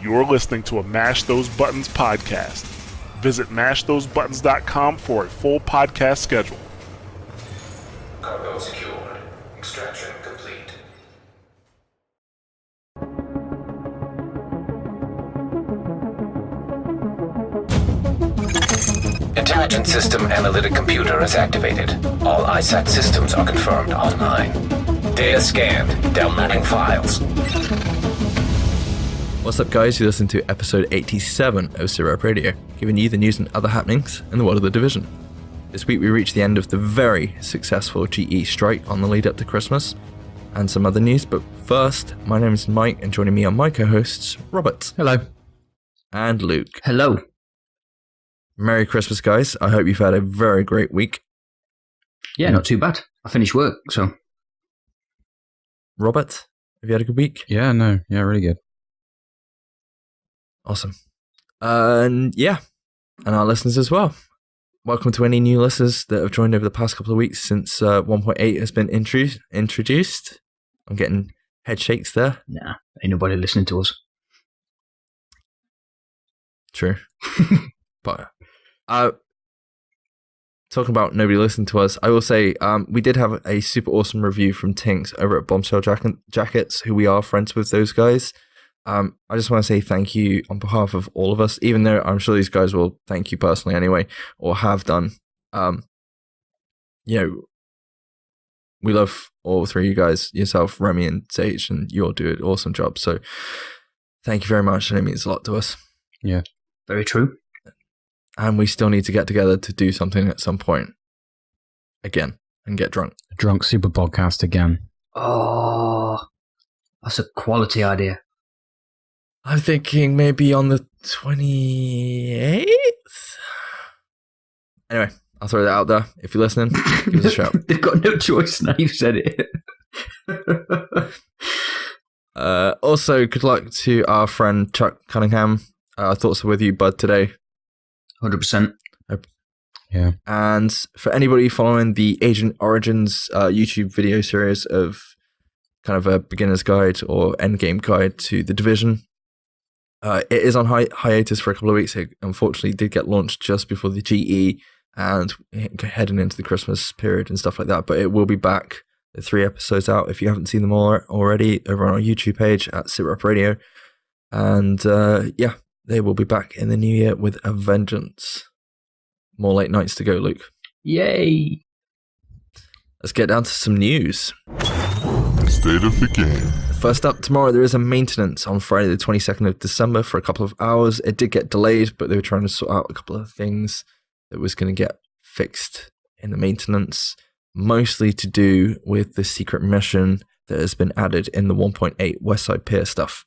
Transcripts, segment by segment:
You're listening to a Mash Those Buttons podcast. Visit mashthosebuttons.com for a full podcast schedule. Cargo secured. Extraction complete. Intelligent System Analytic Computer is activated. All ISAC systems are confirmed online. Data scanned. Downloading files. What's up, guys? You listen to episode 87 of SITREP Radio, giving you the news and other happenings in the world of the Division. This week we reached the end of the very successful GE strike on the lead up to Christmas, and some other news, but first, my name is Mike, and joining me are my co-hosts, Robert. Hello. And Luke. Hello. Merry Christmas, guys. I hope you've had a very great week. Yeah, not too bad. I finished work, so. Robert, have you had a good week? Yeah, really good. Awesome. And our listeners as well. Welcome to any new listeners that have joined over the past couple of weeks since 1.8 has been introduced. I'm getting head shakes there. Nah, ain't nobody listening to us. True. But talking about nobody listening to us, I will say we did have a super awesome review from Tinks over at Bombshell Jackets, who we are friends with those guys. I just want to say thank you on behalf of all of us, even though I'm sure these guys will thank you personally anyway, or have done. We love all three of you guys, yourself, Remy, and Sage, and you all do an awesome job. So thank you very much, and it means a lot to us. Yeah. Very true. And we still need to get together to do something at some point again and get drunk. Drunk Super Podcast again. Oh, that's a quality idea. I'm thinking maybe on the 28th? Anyway, I'll throw that out there. If you're listening, give us a shout. They've got no choice now you've said it. Also, good luck to our friend Chuck Cunningham. Thoughts are with you, bud, today. 100%. Yeah. And for anybody following the Agent Origins YouTube video series of kind of a beginner's guide or endgame guide to the Division, it is on hiatus for a couple of weeks. It unfortunately did get launched just before the GE and heading into the Christmas period and stuff like that, but it will be back. The 3 episodes out if you haven't seen them all already over on our YouTube page at SITREP Radio. And they will be back in the new year with a vengeance. More late nights to go, Luke. Yay! Let's get down to some news. State of the game. First up, tomorrow there is a maintenance on Friday the 22nd of December for a couple of hours. It did get delayed, but they were trying to sort out a couple of things that was going to get fixed in the maintenance, mostly to do with the secret mission that has been added in the 1.8 Westside Pier stuff.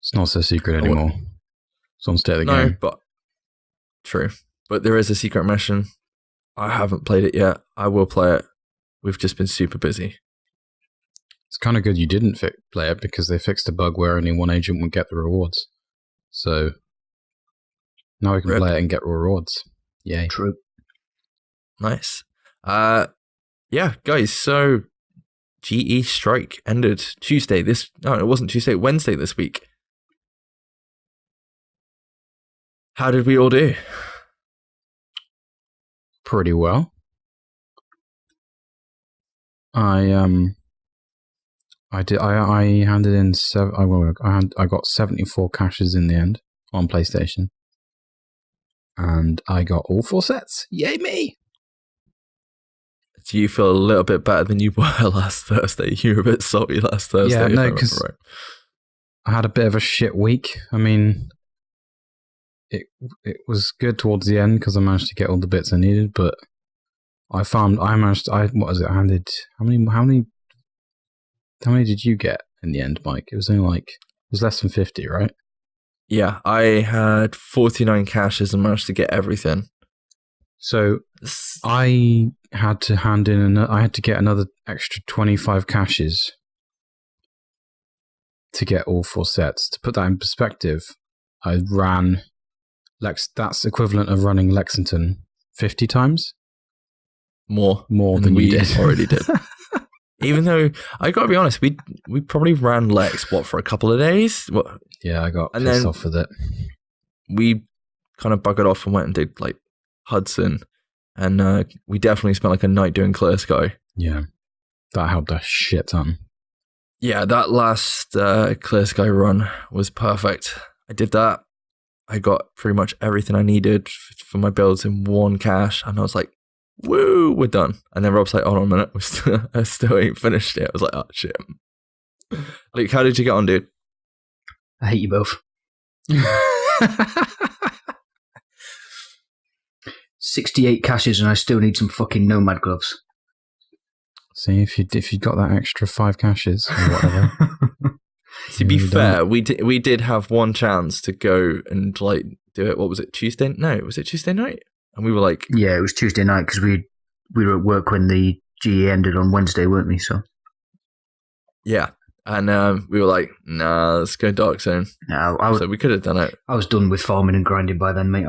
It's not so secret anymore. It's on State of the Game. No, but true. But there is a secret mission. I haven't played it yet. I will play it. We've just been super busy. It's kind of good you didn't play it because they fixed a bug where only one agent would get the rewards. So now we can play it and get rewards. Yay. True. Nice. Guys, so GE strike ended Tuesday. It wasn't Tuesday, Wednesday this week. How did we all do? Pretty well. I handed in I got 74 caches in the end on PlayStation. And I got all 4 sets. Yay me! Do you feel a little bit better than you were last Thursday? You were a bit salty last Thursday. Yeah, no, because I had a bit of a shit week. I mean, it was good towards the end because I managed to get all the bits I needed, but what was it? I handed, how many did you get in the end, Mike? It was only it was less than 50, right? Yeah, I had 49 caches and managed to get everything. So I had to get another extra 25 caches to get all 4 sets. To put that in perspective, I ran that's equivalent of running Lexington 50 times. More than we you did. Already did. Even though I gotta be honest, we probably ran Lex for a couple of days. Yeah, I got And pissed then- off with it. We kind of buggered off and went and did like Hudson, and we definitely spent like a night doing Clear Sky. Yeah, that helped a shit ton. Yeah, that last Clear Sky run was perfect. I did that. I got pretty much everything I needed for my builds in one cache, and I was like, "Woo, we're done." And then Rob's like, "Hold on a minute, I still ain't finished it." I was like, "Oh shit." Luke, how did you get on, dude? I hate you both. 68 caches and I still need some fucking Nomad gloves. See, if you got that extra 5 caches or whatever. To be Really fair, we did have one chance to go and like do it. What was it? Tuesday? No, was it Tuesday night? And we were like, Yeah, it was Tuesday night because we were at work when the GE ended on Wednesday, weren't we? So yeah. And we were like, nah, let's go Dark Zone. no, So we could have done it. I was done with farming and grinding by then, mate.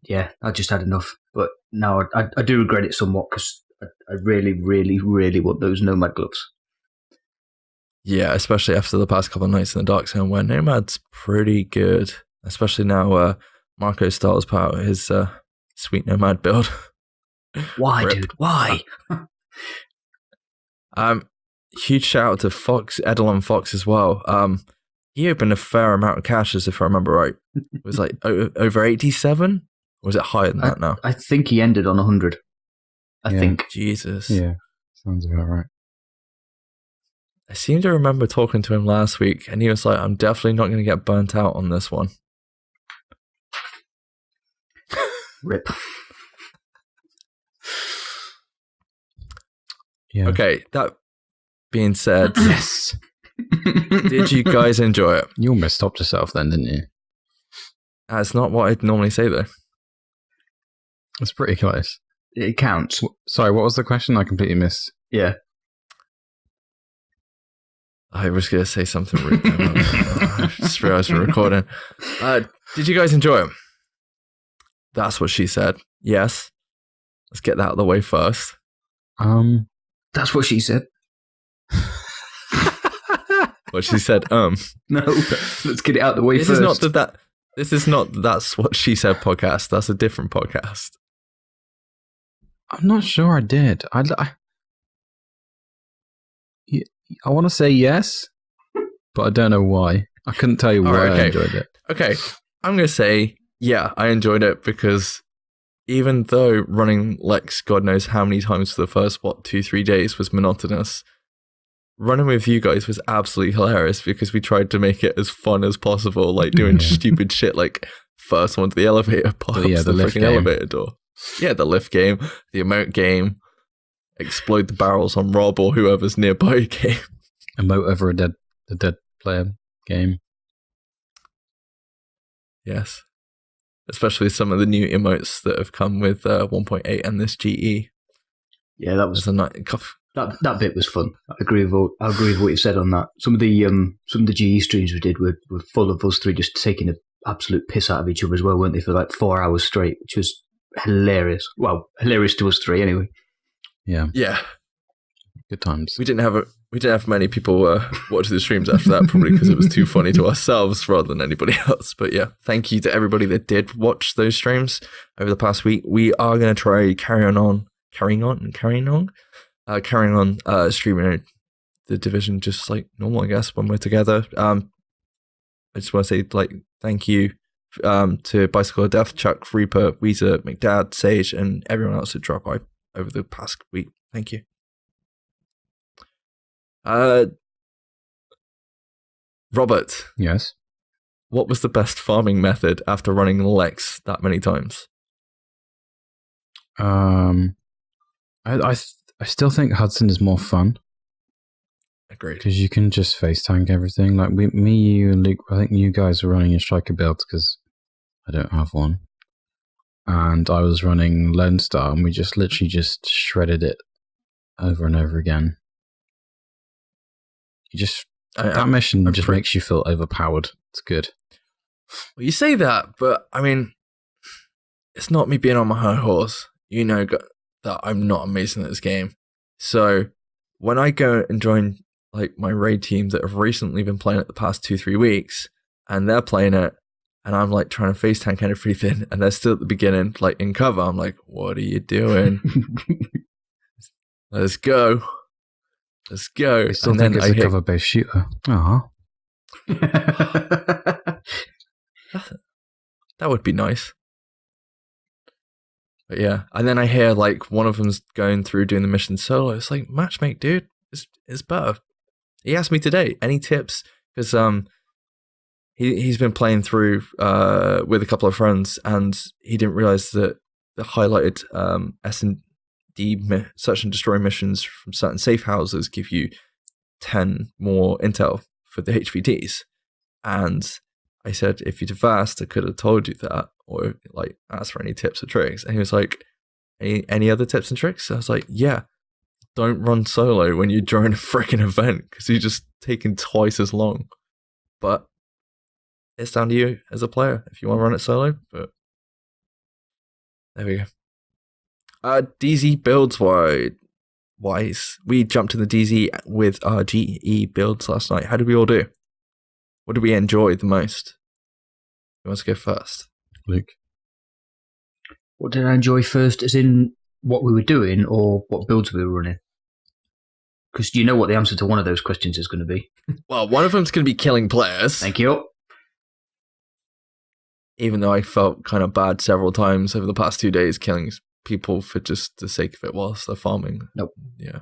Yeah, I just had enough. But now I do regret it somewhat because I really, really, really want those Nomad gloves. Yeah, especially after the past couple of nights in the Dark Zone where Nomad's pretty good. Especially now Marco Styles put out his sweet Nomad build. Why, Rip. dude? Why? Huge shout out to Edelon Fox as well. He opened a fair amount of caches, if I remember right. It was like over 87? Or was it higher than that now? I think he ended on 100. I Yeah. think. Jesus. Yeah, sounds about right. I seem to remember talking to him last week, and he was like, I'm definitely not going to get burnt out on this one. Rip. Yeah. Okay, that being said, Yes. did you guys enjoy it? You almost stopped yourself then, didn't you? That's not what I'd normally say, though. It's pretty close. It counts. Sorry, what was the question? I completely missed. Yeah. I was going to say something rude. I just realized we're recording. Did you guys enjoy it? That's what she said. Yes. Let's get that out of the way first. That's what she said. What she said, No, let's get it out the way This first. is not That's What She Said podcast. That's a different podcast. I'm not sure I did. I want to say yes, but I don't know why. I couldn't tell you why Alright, okay. I enjoyed it. Okay, I'm going to say, yeah, I enjoyed it because even though running Lex God knows how many times for the first, 2-3 days was monotonous, running with you guys was absolutely hilarious because we tried to make it as fun as possible, like doing stupid shit like first one to the elevator pops, yeah, the lift freaking game. elevator door. Yeah, the lift game, the emote game, explode the barrels on Rob or whoever's nearby game. Emote over the dead player game. Yes. Especially some of the new emotes that have come with 1.8 and this GE. Yeah, that was There's a night. that bit was fun. I agree with what you said on that. Some of the GE streams we did were full of us three just taking an absolute piss out of each other as well, weren't they? For like 4 hours straight, which was hilarious. Well, hilarious to us three anyway. Yeah, Yeah. good times. We didn't have many people watching the streams after that, probably because it was too funny to ourselves rather than anybody else. But yeah, thank you to everybody that did watch those streams over the past week. We are going to try carrying on streaming the Division just like normal, I guess, when we're together. I just want to say like thank you to Bicycle of Death, Chuck, Reaper, Weezer, McDad, Sage, and everyone else who dropped by over the past week. Thank you. Robert, Yes. what was the best farming method after running Lex that many times? I still think Hudson is more fun Agreed. because you can just face tank everything. Like me, you, and Luke. I think you guys were running your striker build because I don't have one, and I was running Lone Star, and we just literally just shredded it over and over again. You just that mission just makes you feel overpowered. It's good. Well, you say that, but I mean, it's not me being on my high horse. You know that I'm not amazing at this game. So when I go and join like my raid team that have recently been playing it the past 2-3 weeks, and they're playing it, and I'm like trying to face tank everything, and they're still at the beginning, like in cover. I'm like, what are you doing? Let's go. Let's go. I still And think then it's a cover-based shooter. That would be nice. But yeah, and then I hear like one of them's going through doing the mission solo. It's like, matchmake, dude, it's better. He asked me today, any tips? Because he's been playing through with a couple of friends, and he didn't realize that the highlighted S&D search and destroy missions from certain safe houses give you 10 more intel for the HVTs. And I said, if you'd have asked, I could have told you that, or like asked for any tips or tricks. And he was like, any other tips and tricks? I was like, yeah, don't run solo when you join a freaking event, because you're just taking twice as long. But it's down to you as a player if you want to run it solo. But there we go. DZ builds wise. We jumped to the DZ with our GE builds last night. How did we all do? What did we enjoy the most? Who wants to go first? Luke. What did I enjoy first, as in what we were doing or what builds we were running? Because you know what the answer to one of those questions is going to be. Well, one of them's going to be killing players. Thank you. Even though I felt kind of bad several times over the past 2 days killing people for just the sake of it whilst they're farming. Nope. Yeah.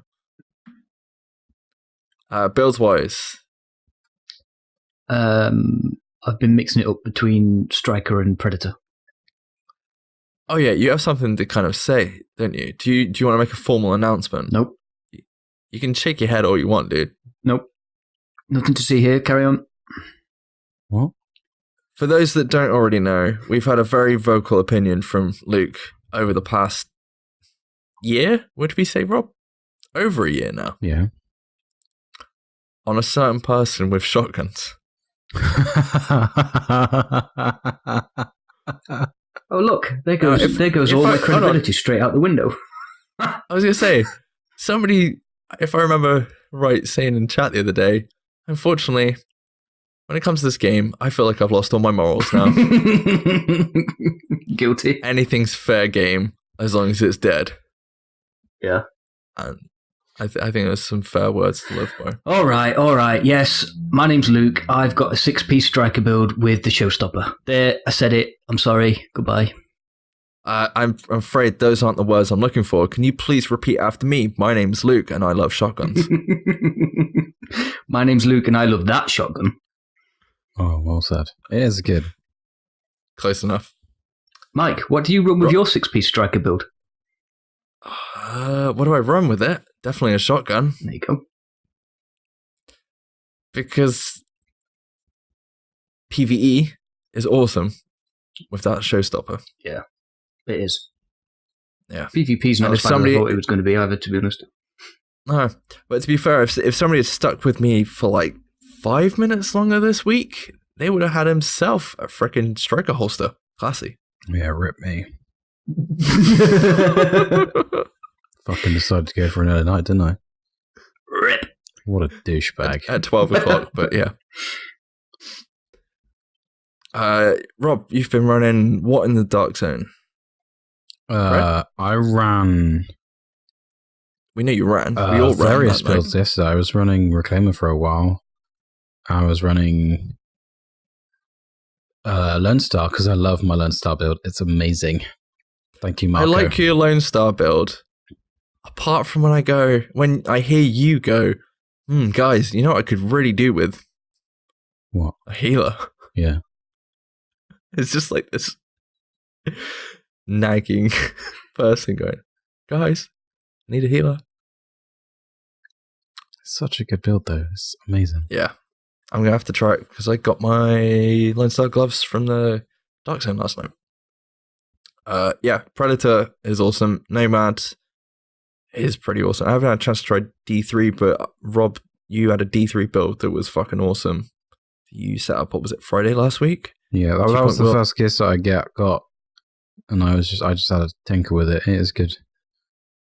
Builds wise. I've been mixing it up between Striker and Predator. Oh yeah, you have something to kind of say, don't you? Do you want to make a formal announcement? Nope. You can shake your head all you want, dude. Nope. Nothing to see here. Carry on. What? For those that don't already know, we've had a very vocal opinion from Luke over the past year. Would we say, Rob? Over a year now. Yeah. On a certain person with shotguns. Oh look, there goes all my credibility straight out the window. I was going to say, somebody, if I remember right, saying in chat the other day, unfortunately, when it comes to this game, I feel like I've lost all my morals now. Guilty. Anything's fair game as long as it's dead. Yeah. And I think there's some fair words to live by. All right. Yes, my name's Luke. I've got a 6-piece striker build with the showstopper. There, I said it. I'm sorry. Goodbye. I'm afraid those aren't the words I'm looking for. Can you please repeat after me? My name's Luke, and I love shotguns. My name's Luke, and I love that shotgun. Oh, well said. It is good. Close enough. Mike, what do you run with your 6-piece striker build? What do I run with it? Definitely a shotgun. There you go. Because PvE is awesome with that showstopper. Yeah, it is. Yeah. PvP's not as bad as I thought it was going to be either, to be honest. No, but to be fair, if somebody had stuck with me for like 5 minutes longer this week, they would have had himself a freaking striker holster. Classy. Yeah, rip me. Fucking decided to go for another night, didn't I? Rip. What a douchebag. At 12 o'clock, but yeah. Rob, you've been running what in the Dark Zone? Right? I ran... We know you ran. We all ran various that night. builds yesterday. I was running Reclaimer for a while. I was running Lone Star because I love my Lone Star build. It's amazing. Thank you, Marco. I like your Lone Star build. Apart from when I hear you go, guys, you know what I could really do with? What? A healer. Yeah. It's just like this nagging person going, guys, I need a healer. It's such a good build, though. It's amazing. Yeah. I'm going to have to try it because I got my Lone Star gloves from the Dark Zone last night. Yeah, Predator is awesome. Nomad is pretty awesome. I haven't had a chance to try D3, but Rob, you had a D3 build that was fucking awesome. You set up, what was it, Friday last week? Yeah, that was the first kiss that I got, and I just had to tinker with it. It is good.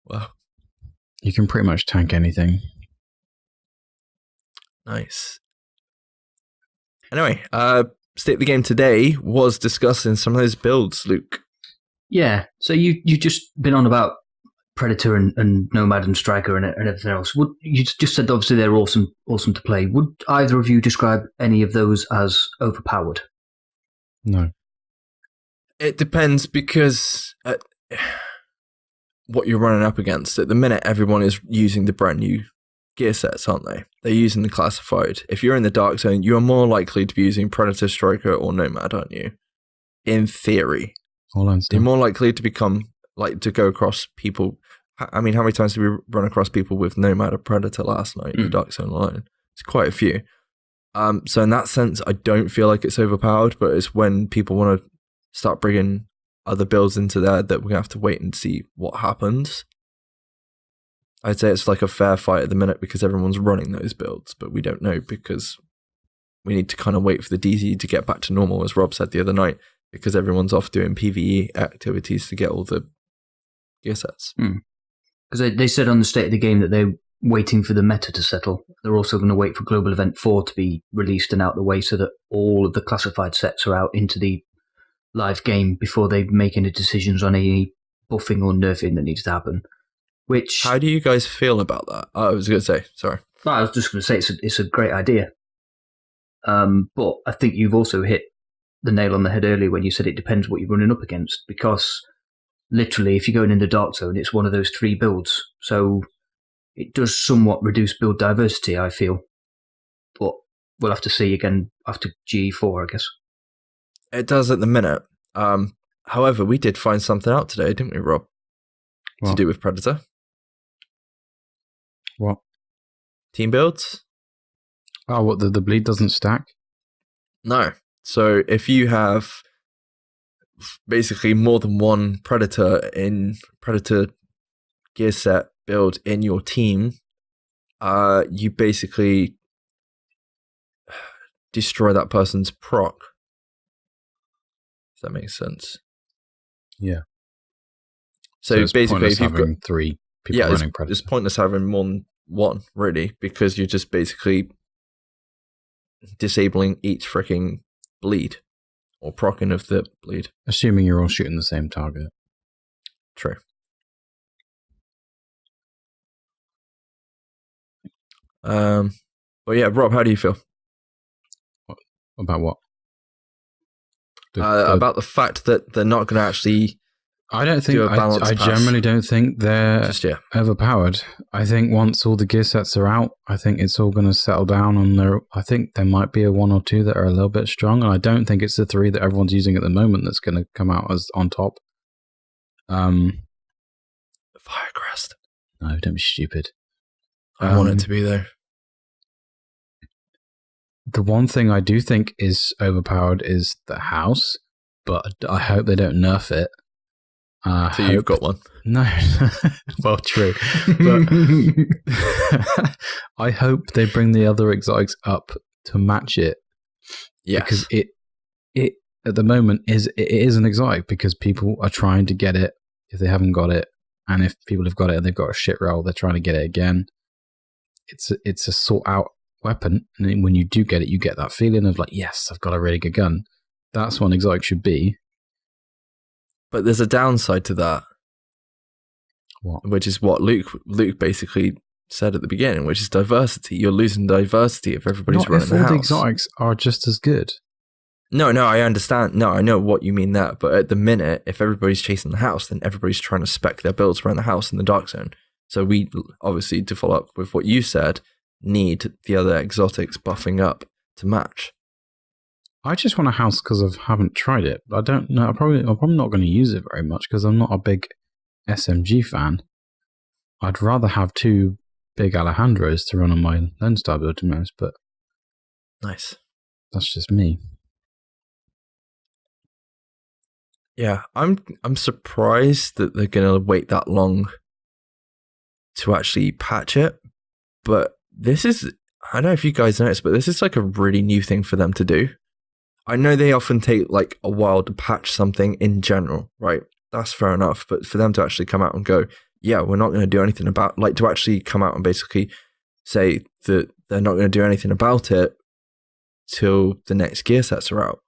Wow. You can pretty much tank anything. Nice. Anyway, State of the Game today was discussing some of those builds, Luke. Yeah, so you just been on about Predator and Nomad and Striker and everything else. You just said obviously they're awesome to play. Would either of you describe any of those as overpowered? No. It depends because what you're running up against. At the minute, everyone is using the brand new gear sets, aren't they? They're using the classified. If you're in the dark zone, you are more likely to be using Predator, Striker, or Nomad, aren't you? In theory. You're more likely to to go across people. I mean, how many times did we run across people with Nomad or Predator last night in the Dark Zone alone? It's quite a few. So in that sense, I don't feel like it's overpowered, but it's when people want to start bringing other builds into there that we're going to have to wait and see what happens. I'd say it's like a fair fight at the minute because everyone's running those builds, but we don't know because we need to kind of wait for the DZ to get back to normal, as Rob said the other night, because everyone's off doing PvE activities to get all the gear sets. Because they said on the State of the Game that they're waiting for the meta to settle. They're also going to wait for Global Event 4 to be released and out the way so that all of the classified sets are out into the live game before they make any decisions on any buffing or nerfing that needs to happen. Which, how do you guys feel about that? I was going to say, sorry. I was just going to say it's a great idea. But I think you've also hit the nail on the head earlier when you said it depends what you're running up against, because literally if you're going in the dark zone, it's one of those 3 builds. So it does somewhat reduce build diversity, I feel. But we'll have to see again after GE4, I guess. It does at the minute. However, we did find something out today, didn't we, Rob? What? To do with Predator. What? Team builds. Oh, what, the bleed doesn't stack? No. So if you have basically more than one Predator gear set build in your team, you basically destroy that person's proc. If that makes sense. Yeah. So basically, if you've got 3 people running Predator, it's pointless having more than one, really, because you're just basically disabling each freaking bleed or proccing of the bleed. Assuming you're all shooting the same target. True. But yeah, Rob, how do you feel? About what? About the fact that they're not going to actually. I don't think. I generally don't think they're overpowered. I think once all the gear sets are out, I think it's all going to settle down on their. I think there might be a 1 or 2 that are a little bit strong, and I don't think it's the 3 that everyone's using at the moment that's going to come out as on top. Firecrest. No, don't be stupid. I want it to be there. The one thing I do think is overpowered is the house, but I hope they don't nerf it. So you've got one? No. Well, true. But I hope they bring the other exotics up to match it. Yes. Because it at the moment it is an exotic because people are trying to get it if they haven't got it. And if people have got it and they've got a shit roll, they're trying to get it again. It's a sort out weapon. And when you do get it, you get that feeling of like, yes, I've got a really good gun. That's what an exotic should be. But there's a downside to that. What? Which is what Luke basically said at the beginning, which is diversity. You're losing diversity if everybody's running the house. Not if all the exotics are just as good. No, I understand. No, I know what you mean there. But at the minute, if everybody's chasing the house, then everybody's trying to spec their builds around the house in the dark zone. So we obviously, to follow up with what you said, need the other exotics buffing up to match. I just want a house because I haven't tried it. I don't know. I'm probably not going to use it very much because I'm not a big SMG fan. I'd rather have 2 big Alejandros to run on my Lone Star build, to be honest, but nice. That's just me. Yeah, I'm surprised that they're going to wait that long to actually patch it, but this is, I don't know if you guys noticed, but this is like a really new thing for them to do. I know they often take like a while to patch something in general, right? That's fair enough, but for them to actually come out and go, yeah, we're not going to do anything about, like, to actually come out and basically say that they're not going to do anything about it till the next gear sets are out.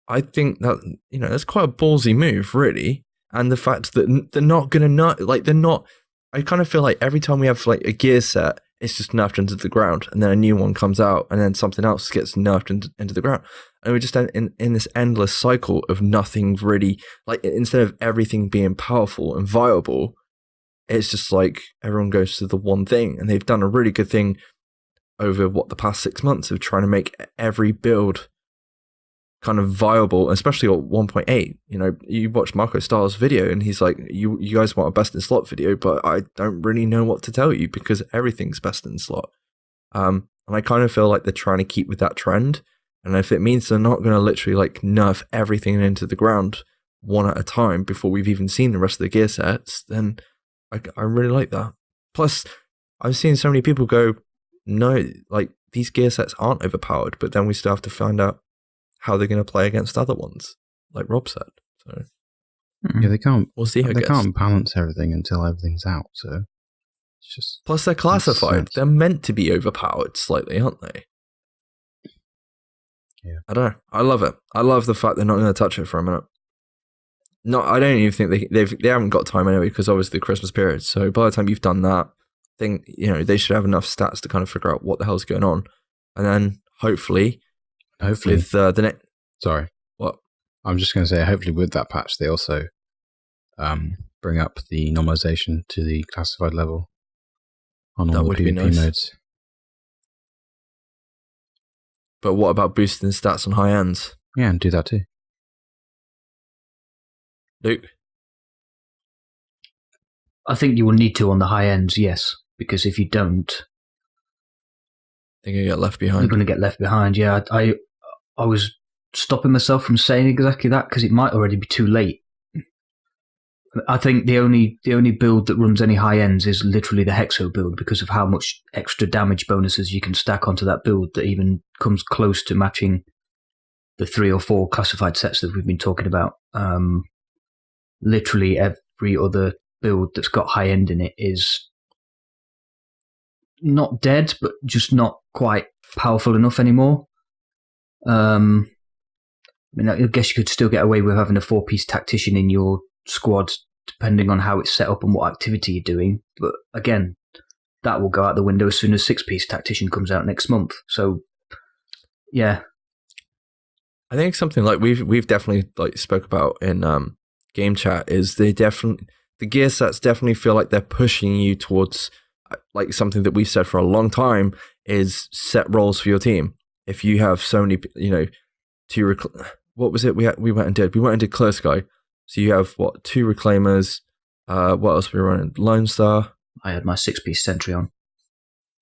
I think that, you know, that's quite a ballsy move, really. And the fact that they're not going to they're not, I kind of feel like every time we have like a gear set, it's just nerfed into the ground, and then a new one comes out, and then something else gets nerfed into the ground. And we're just in this endless cycle of nothing really, like, instead of everything being powerful and viable, it's just like everyone goes to the one thing. And they've done a really good thing over the past 6 months of trying to make every build kind of viable, especially at 1.8. You know, you watch Marco Starr's video and he's like, you guys want a best in slot video, but I don't really know what to tell you because everything's best in slot. And I kind of feel like they're trying to keep with that trend. And if it means they're not going to literally like nerf everything into the ground one at a time before we've even seen the rest of the gear sets, then I really like that. Plus, I've seen so many people go, no, like, these gear sets aren't overpowered, but then we still have to find out how they're going to play against other ones, like Rob said. So yeah, they can't. We'll see. They can't balance everything until everything's out. So it's just. Plus, they're classified. They're meant to be overpowered slightly, aren't they? Yeah. I don't know. I love it. I love the fact they're not going to touch it for a minute. No, I don't even think they haven't got time anyway, because obviously the Christmas period. So by the time you've done that, I think, you know, they should have enough stats to kind of figure out what the hell's going on, and then hopefully with the next. Sorry, what? I'm just going to say, hopefully with that patch, they also bring up the normalization to the classified level on all the PvP modes. But what about boosting stats on high ends? Yeah, and do that too. Luke? I think you will need to on the high ends, yes, because if you don't, they're going to get left behind. You're going to get left behind, yeah. I was stopping myself from saying exactly that because it might already be too late. I think the only build that runs any high ends is literally the Hexo build because of how much extra damage bonuses you can stack onto that build that even comes close to matching the 3 or 4 classified sets that we've been talking about. Literally every other build that's got high end in it is not dead, but just not quite powerful enough anymore. I mean, I guess you could still get away with having a 4-piece tactician in your squad, depending on how it's set up and what activity you're doing. But again, that will go out the window as soon as 6-piece tactician comes out next month. So, yeah, I think something like we've definitely like spoke about in game chat is the gear sets definitely feel like they're pushing you towards like something that we've said for a long time is set roles for your team. If you have so many, you know, what was it we went and did? We went and did Clear Sky. So you have 2 Reclaimers. What else were we running? Lone Star. I had my 6-piece Sentry on.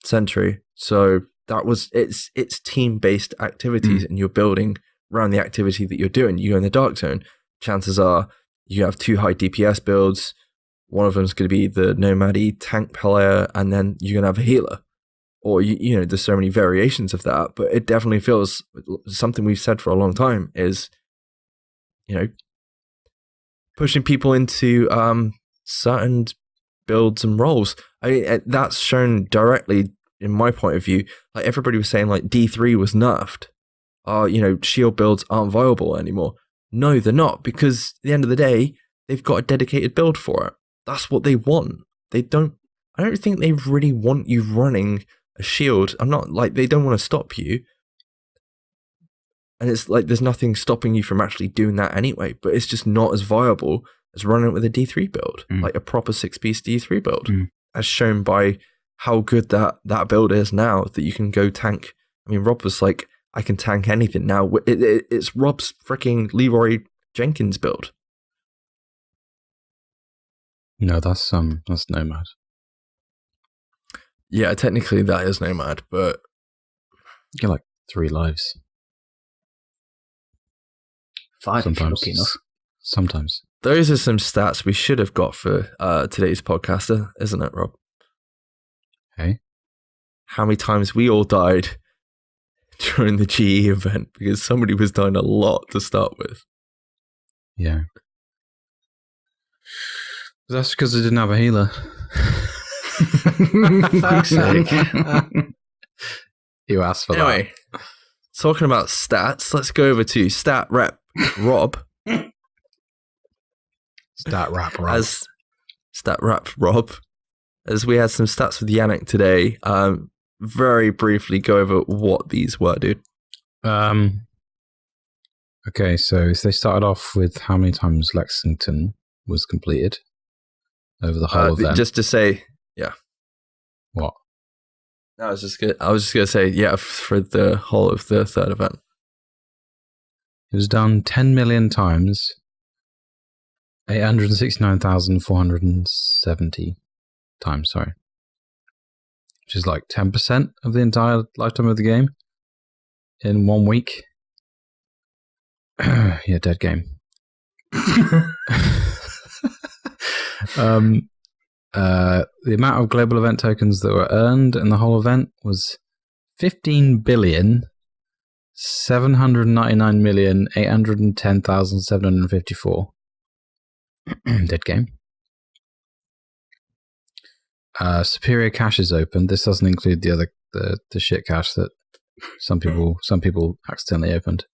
Sentry. So that was it's team-based activities, and you're building around the activity that you're doing. You go in the Dark Zone. Chances are you have 2 high DPS builds. One of them is going to be the Nomad-y tank player, and then you're going to have a healer. Or, you know, there's so many variations of that, but it definitely feels something we've said for a long time is, you know, pushing people into certain builds and roles. I mean, that's shown directly in my point of view. Like everybody was saying, like D3 was nerfed. You know, shield builds aren't viable anymore. No, they're not, because at the end of the day, they've got a dedicated build for it. That's what they want. I don't think they really want you running a shield. I'm not like, they don't want to stop you. And it's like, there's nothing stopping you from actually doing that anyway, but it's just not as viable as running it with a D3 build, like a proper 6-piece D3 build, as shown by how good that build is now that you can go tank. I mean, Rob was like, I can tank anything now. It's Rob's freaking Leroy Jenkins build. No, that's Nomad. Yeah, technically that is Nomad, but you get like 3 lives. 5 if you're lucky enough. Sometimes. Those are some stats we should have got for today's podcaster, isn't it, Rob? Hey? How many times we all died during the GE event because somebody was dying a lot to start with. Yeah. That's because I didn't have a healer. Fuck's sake. You asked for Anyway, talking about stats, let's go over to Stat Rep Rob. Stat Rep Rob. As we had some stats with Yannick today. Very briefly go over what these were, dude. Okay, so they started off with how many times Lexington was completed over the whole event. Just to say, yeah. What? I was just gonna say, yeah, for the whole of the third event. It was done 10 million times, 869,470 times, sorry. Which is like 10% of the entire lifetime of the game in 1 week. Yeah, dead game. The amount of global event tokens that were earned in the whole event was 15,799,810,754. Dead game. Superior caches opened. This doesn't include the shit cache that some people accidentally opened.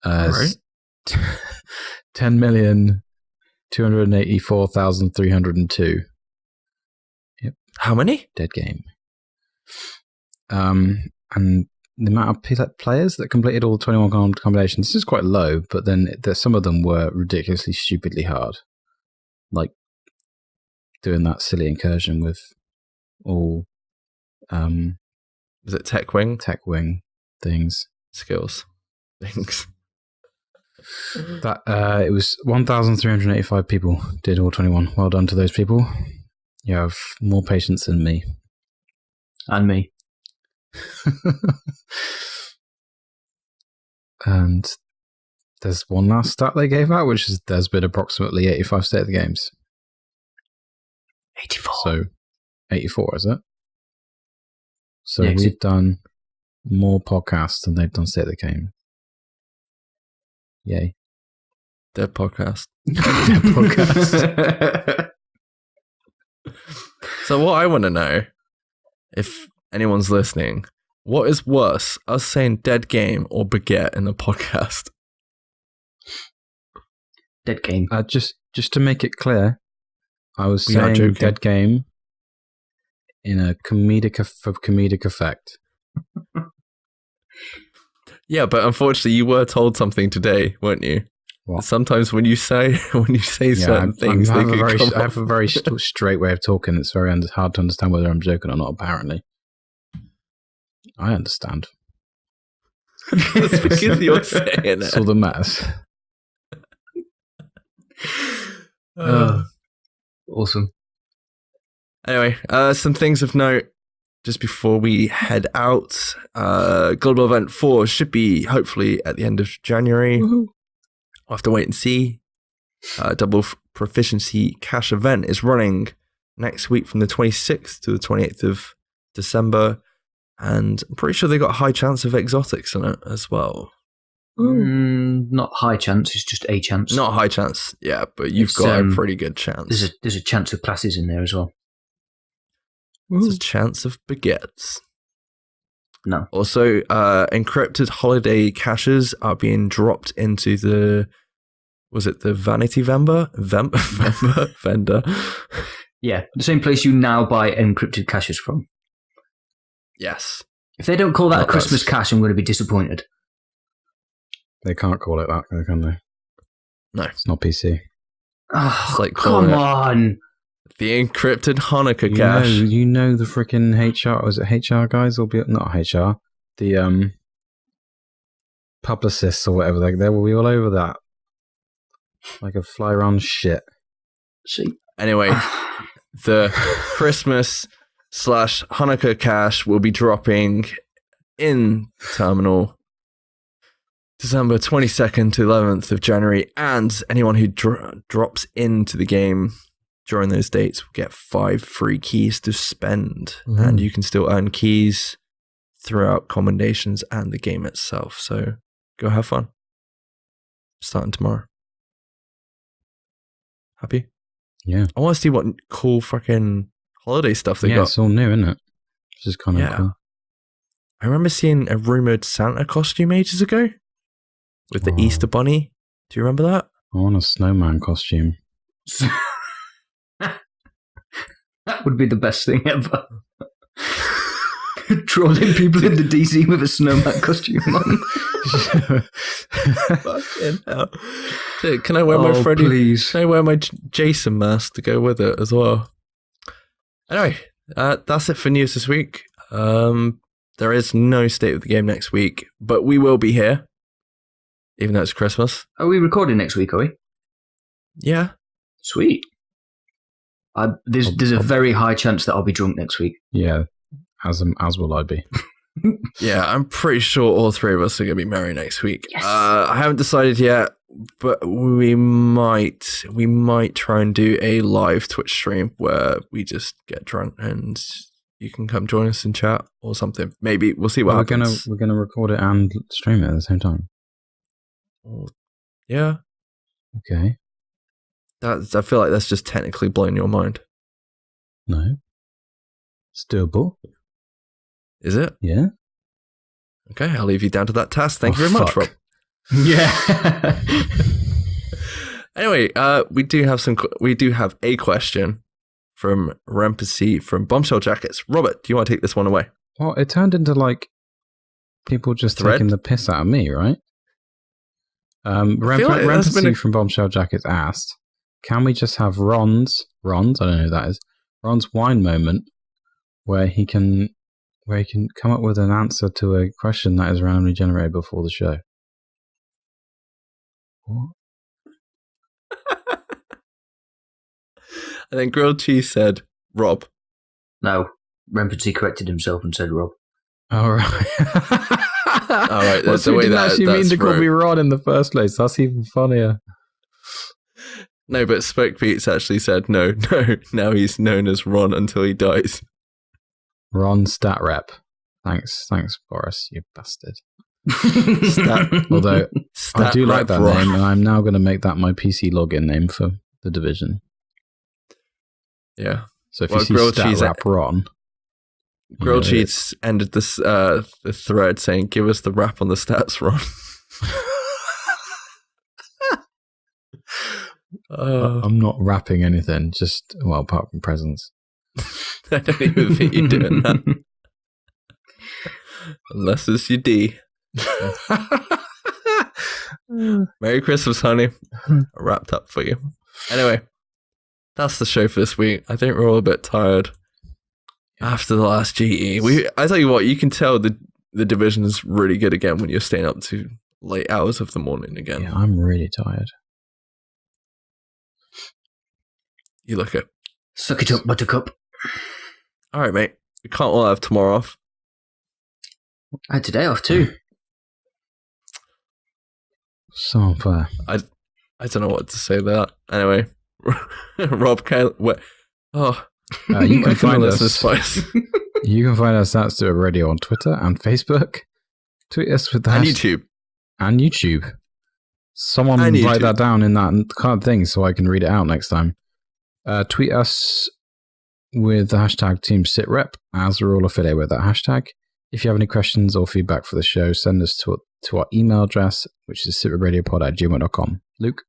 Right. 10,284,302. Yep. How many? Dead game. And the amount of players that completed all 21 combinations, this is quite low, but then some of them were ridiculously stupidly hard. Like doing that silly incursion with all Was it Tech Wing? Tech Wing things. Skills. Things. That it was 1,385 people did all 21. Well done to those people. You have more patience than me. And me. And there's one last stat they gave out, which is there's been approximately 85 state of the games. 84. So 84, is it? So Yeah, we've done more podcasts than they've done state of the game. Yay. Their podcast. Podcast. So what I want to know, if anyone's listening, what is worse, us saying dead game or baguette in the podcast? Dead game. Just to make it clear, I was We are saying joking. dead game in a comedic effect. Yeah, but unfortunately, you were told something today, weren't you? What? Sometimes when you say certain things, I they have a can very, come I have off. a very straight way of talking. It's very hard to understand whether I'm joking or not, apparently. I understand. That's because you're saying It's it. all that matters. Awesome. Anyway, some things of note just before we head out. Global Event 4 should be hopefully at the end of January. Woohoo. We'll have to wait and see. Double Proficiency Cache event is running next week from the 26th to the 28th of December. And I'm pretty sure they got a high chance of exotics in it as well. Not high chance, it's just a chance. Not a high chance, yeah, but you've It's, got a pretty good chance. There's a chance of classes in there as well. There's a chance of baguettes. No. Also, encrypted holiday caches are being dropped into the, was it the vanity vendor? Vendor? Yeah, the same place you now buy encrypted caches from. Yes. If they don't call that Not a Christmas us. cache, I'm going to be disappointed. They can't call it that, can they? No. It's not PC. Oh, It's like come calling it- on. The encrypted Hanukkah cache. You know the freaking HR, was it HR guys or not HR? The publicists or whatever, they will be all over that. Like a fly around shit. See? Anyway, the Christmas/Hanukkah cache will be dropping in terminal December 22nd to 11th of January, and anyone who drops into the game during those dates will get 5 free keys to spend, and you can still earn keys throughout commendations and the game itself. So go have fun. Starting tomorrow. Happy? Yeah. I want to see what cool fucking holiday stuff they got. It's all new, isn't it? Which is kind of cool. I remember seeing a rumored Santa costume ages ago with the Easter Bunny. Do you remember that? I want a snowman costume. That would be the best thing ever. Trolling people in the DC with a snowman costume on. Fucking hell. Can I wear my Freddy? Please. Can I wear my Jason mask to go with it as well? Anyway, that's it for news this week. There is no state of the game next week, but we will be here, even though it's Christmas. Are we recording next week, are we? Yeah. Sweet. There's a very high chance that I'll be drunk next week. Yeah, as will I be. Yeah, I'm pretty sure all three of us are going to be merry next week. Yes. I haven't decided yet, but we might try and do a live Twitch stream where we just get drunk and you can come join us and chat or something. Maybe we'll see what happens. We're gonna record it and stream it at the same time. Yeah. Okay. I feel like that's just technically blowing your mind. No. It's doable. Is it? Yeah. Okay, I'll leave you down to that task. Thank you very much, Rob. Yeah. Anyway, we do have a question from Rempasy from Bombshell Jackets. Robert, do you want to take this one away? Well, it turned into like people just taking the piss out of me, right? Rempasy from Bombshell Jackets asked, "Can we just have Ron's? I don't know who that is. Ron's wine moment, where he can come up with an answer to a question that is randomly generated before the show." What? And then Grilled Cheese said, Rob. No, Rempasy corrected himself and said Rob. All right. All right, that's the way didn't that actually mean to call me Ron in the first place. That's even funnier. No, but Spoke Beats actually said no. Now he's known as Ron until he dies. Ron Stat Rep. Thanks, Boris, you bastard. Although I do like that name, and I'm now going to make that my PC login name for the Division. Yeah. So if you see Stat Rep Ron, Grilled Cheese ended this the thread saying, "Give us the rap on the stats, Ron." I'm not rapping anything, just apart from presents. I don't even think you're doing that, unless it's your D. Merry Christmas, honey. Wrapped up for you. Anyway, that's the show for this week. I think we're all a bit tired after the last GE. I tell you what, you can tell the Division is really good again when you're staying up to late hours of the morning again. Yeah, I'm really tired. You look it. Suck it up, Buttercup. All right, mate. We can't all have tomorrow off. I had today off too. So unfair. I don't know what to say to that. Anyway, Rob, you can find us. You can find us at SITREP Radio on Twitter and Facebook. Tweet us with that. And YouTube. Someone write that down in that card thing so I can read it out next time. Tweet us with the hashtag TeamSitRep, as we're all affiliated with that hashtag. If you have any questions or feedback for the show, send us to our email address, which is sitrepRadiopod@gmail.com. Luke?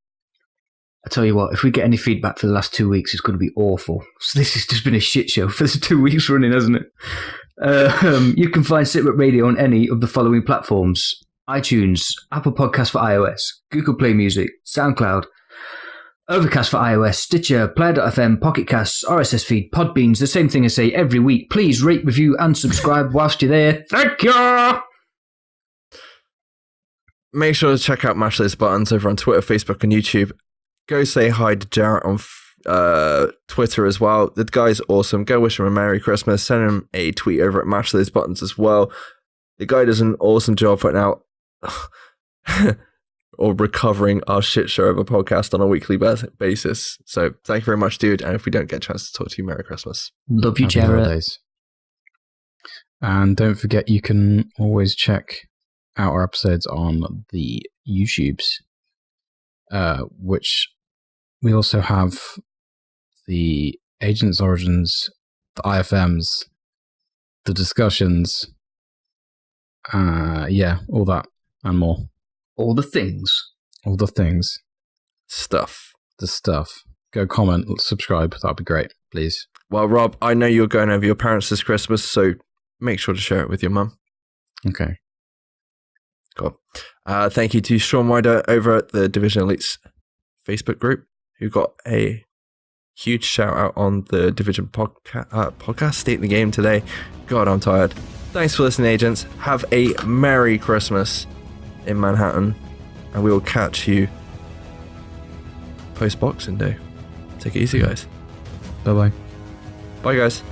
I tell you what, if we get any feedback for the last 2 weeks, it's going to be awful. So this has just been a shit show for the 2 weeks running, hasn't it? You can find SITREP Radio on any of the following platforms: iTunes, Apple Podcasts for iOS, Google Play Music, Soundcloud, Overcast for iOS, Stitcher, Player.fm, Pocket Casts, RSS feed, Podbeans, the same thing I say every week. Please rate, review, and subscribe whilst you're there. Thank you! Make sure to check out Mash Those Buttons over on Twitter, Facebook, and YouTube. Go say hi to Jarrett on Twitter as well. The guy's awesome. Go wish him a Merry Christmas. Send him a tweet over at Mash Those Buttons as well. The guy does an awesome job right now. Or recovering our shit show of a podcast on a weekly basis. So thank you very much, dude. And if we don't get a chance to talk to you, Merry Christmas. Love you, Jared. And don't forget, you can always check out our episodes on the YouTubes, which we also have the Agents Origins, the IFMs, the discussions, all that and more. All the things. All the things. The stuff. Go comment, subscribe. That'd be great, please. Well, Rob, I know you're going over your parents this Christmas, so make sure to share it with your mum. Okay. Cool. Thank you to Sean Ryder over at the Division Elites Facebook group, who got a huge shout out on the Division podcast, State in the Game today. God, I'm tired. Thanks for listening, agents. Have a Merry Christmas in Manhattan, and we will catch you post Boxing Day. Take it easy, guys. Bye-bye. Bye, guys.